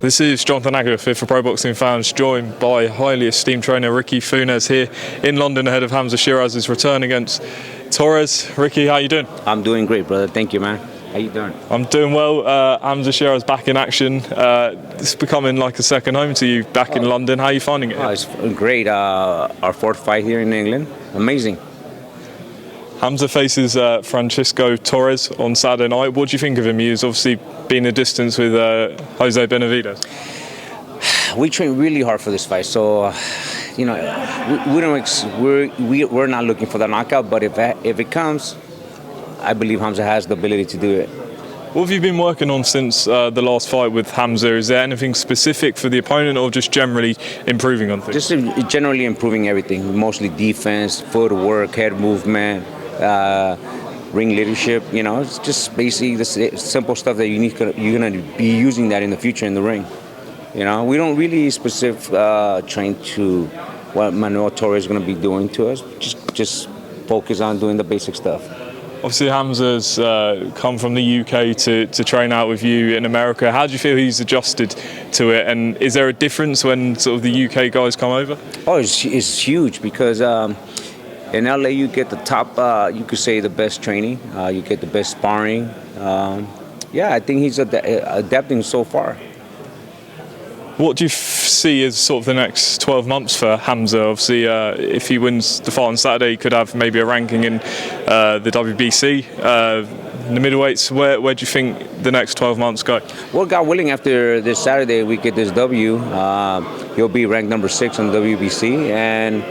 This is Jonathan Aguilar for Pro Boxing Fans, joined by highly esteemed trainer Ricky Funez here in London ahead of Hamzah Sheeraz's return against Torres. Ricky, how you doing? I'm doing great, brother. Thank you, man. How you doing? I'm doing well. Hamzah Sheeraz back in action. It's becoming like a second home to you back in London. How are you finding it? Oh, it's great. Our fourth fight here in England. Amazing. Hamzah faces Francisco Torres on Saturday night. What do you think of him? He's obviously been a distance with Jose Benavidez. We trained really hard for this fight, so you know we're not looking for the knockout. But if it comes, I believe Hamzah has the ability to do it. What have you been working on since the last fight with Hamzah? Is there anything specific for the opponent, or just generally improving on things? Just generally improving everything, mostly defense, footwork, head movement. Ring leadership, you know, it's just basically the simple stuff that you're going to be using that in the future in the ring. You know, we don't really train to what Manuel Torres is going to be doing to us. Just focus on doing the basic stuff. Obviously, Hamzah's come from the UK to train out with you in America. How do you feel he's adjusted to it? And is there a difference when sort of the UK guys come over? Oh, it's huge because in LA, you get the top, you could say the best training. You get the best sparring. Yeah, I think he's adapting so far. What do you see as sort of the next 12 months for Hamzah? Obviously, if he wins the fight on Saturday, he could have maybe a ranking in the WBC. In the middleweights, where do you think the next 12 months go? Well, God willing, after this Saturday, we get this W, he'll be ranked number 6 on the WBC. And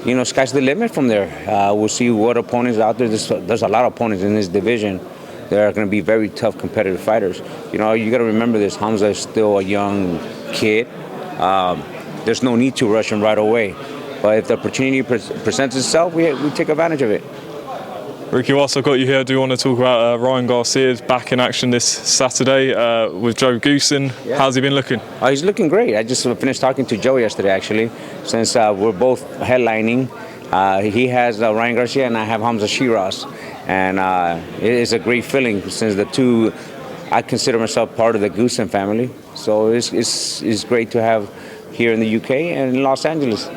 you know, sky's the limit from there. We'll see what opponents out there. There's a lot of opponents in this division. There are going to be very tough competitive fighters. You know, you got to remember this. Hamzah is still a young kid. There's no need to rush him right away. But if the opportunity presents itself, we take advantage of it. Ricky, whilst I've got you here, do you want to talk about Ryan Garcia's back in action this Saturday with Joe Goosen? Yeah. How's he been looking? He's looking great. I just finished talking to Joe yesterday, actually, since we're both headlining. He has Ryan Garcia and I have Hamzah Sheeraz. And it is a great feeling since the two, I consider myself part of the Goosen family. So it's great to have here in the UK and in Los Angeles.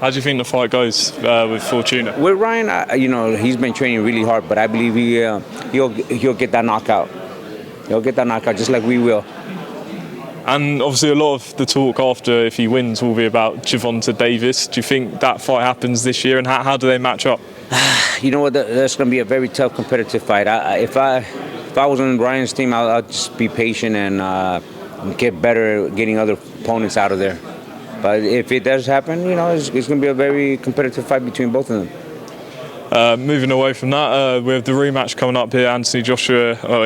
How do you think the fight goes with Fortuna? With Ryan, you know, he's been training really hard, but I believe he'll get that knockout. He'll get that knockout just like we will. And obviously a lot of the talk after, if he wins, will be about Gervonta Davis. Do you think that fight happens this year, and how do they match up? You know what, that's going to be a very tough competitive fight. If I was on Ryan's team, I'll just be patient and get better getting other opponents out of there. But if it does happen, you know, it's going to be a very competitive fight between both of them. Moving away from that, we have the rematch coming up here, in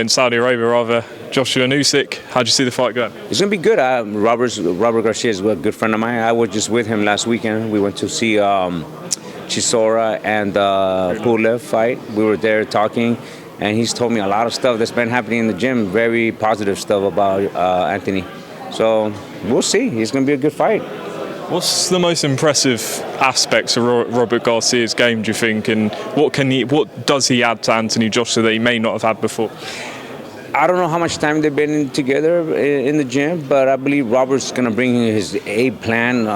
Saudi Arabia rather, Joshua and Usyk. How do you see the fight going? It's going to be good. Robert Garcia is a good friend of mine. I was just with him last weekend. We went to see Chisora and Pulev fight. We were there talking, and he's told me a lot of stuff that's been happening in the gym, very positive stuff about Anthony. So we'll see. It's going to be a good fight. What's the most impressive aspects of Robert Garcia's game, do you think, and what does he add to Anthony Joshua that he may not have had before? I don't know how much time they've been together in the gym, but I believe Robert's going to bring his A plan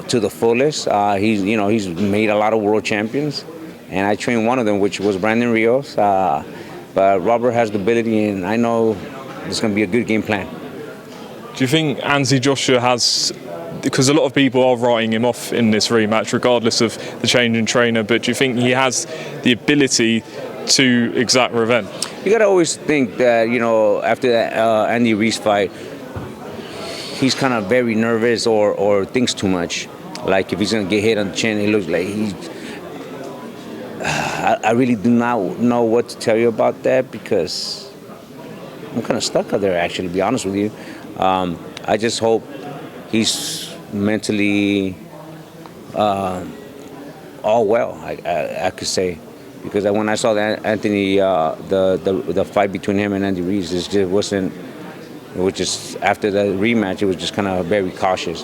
to the fullest. He's made a lot of world champions, and I trained one of them, which was Brandon Rios. But Robert has the ability, and I know it's going to be a good game plan. Do you think Anthony Joshua has, because a lot of people are writing him off in this rematch, regardless of the change in trainer, but do you think he has the ability to exact revenge? You got to always think that, you know, after that Andy Ruiz fight, he's kind of very nervous or thinks too much. Like if he's going to get hit on the chin, it looks like I really do not know what to tell you about that because I'm kind of stuck out there, actually, to be honest with you. I just hope he's mentally all well, I could say. Because when I saw that Anthony, the fight between him and Andy Ruiz, it was just after the rematch, it was just kind of very cautious.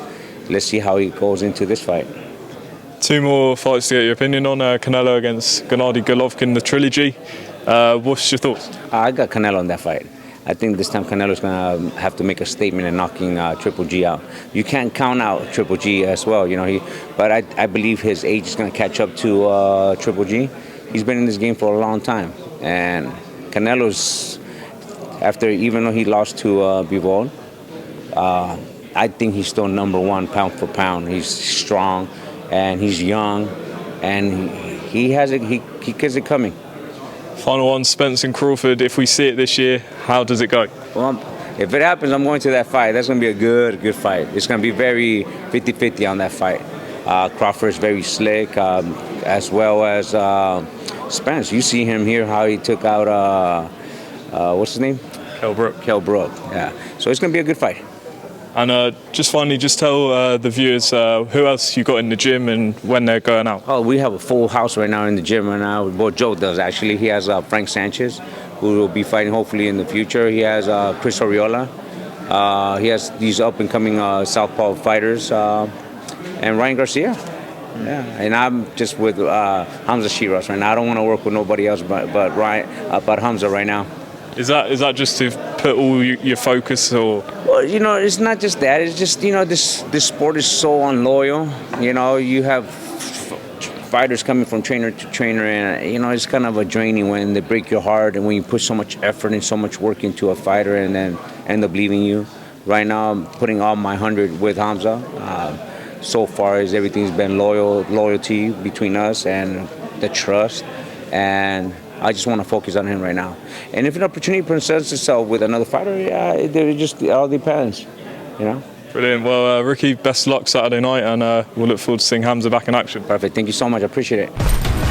Let's see how he goes into this fight. Two more fights to get your opinion on. Canelo against Gennady Golovkin, the trilogy. What's your thoughts? I got Canelo in that fight. I think this time Canelo's going to have to make a statement in knocking Triple G out. You can't count out Triple G as well, but I believe his age is going to catch up to Triple G. He's been in this game for a long time. And Canelo's, even though he lost to Bivol, I think he's still #1 pound for pound. He's strong, and he's young, and he has it. He gets it coming. Final one, Spence and Crawford. If we see it this year, how does it go? Well, if it happens, I'm going to that fight. That's going to be a good fight. It's going to be very 50-50 on that fight. Crawford is very slick, as well as Spence. You see him here, how he took out, what's his name? Kell Brook, yeah. So it's going to be a good fight. And just finally, just tell the viewers who else you got in the gym and when they're going out. Oh, we have a full house right now in the gym right now. Well, Joe does, actually. He has Frank Sanchez, who will be fighting hopefully in the future. He has Chris Oriola. He has these up-and-coming southpaw fighters. And Ryan Garcia. Yeah, and I'm just with Hamzah Sheeraz right now. I don't want to work with nobody else but Hamzah right now. Is that just to put all your focus, or? Well, it's not just that. It's just this sport is so unloyal. You have fighters coming from trainer to trainer, and it's kind of a draining when they break your heart and when you put so much effort and so much work into a fighter and then end up leaving you. Right now, I'm putting all my 100 with Hamzah. So far as everything's been loyalty between us and the trust, and I just want to focus on him right now. And if an opportunity presents itself with another fighter, yeah, it all depends, Brilliant. Well, Ricky, best of luck Saturday night, and we'll look forward to seeing Hamzah back in action. Perfect. Thank you so much. I appreciate it.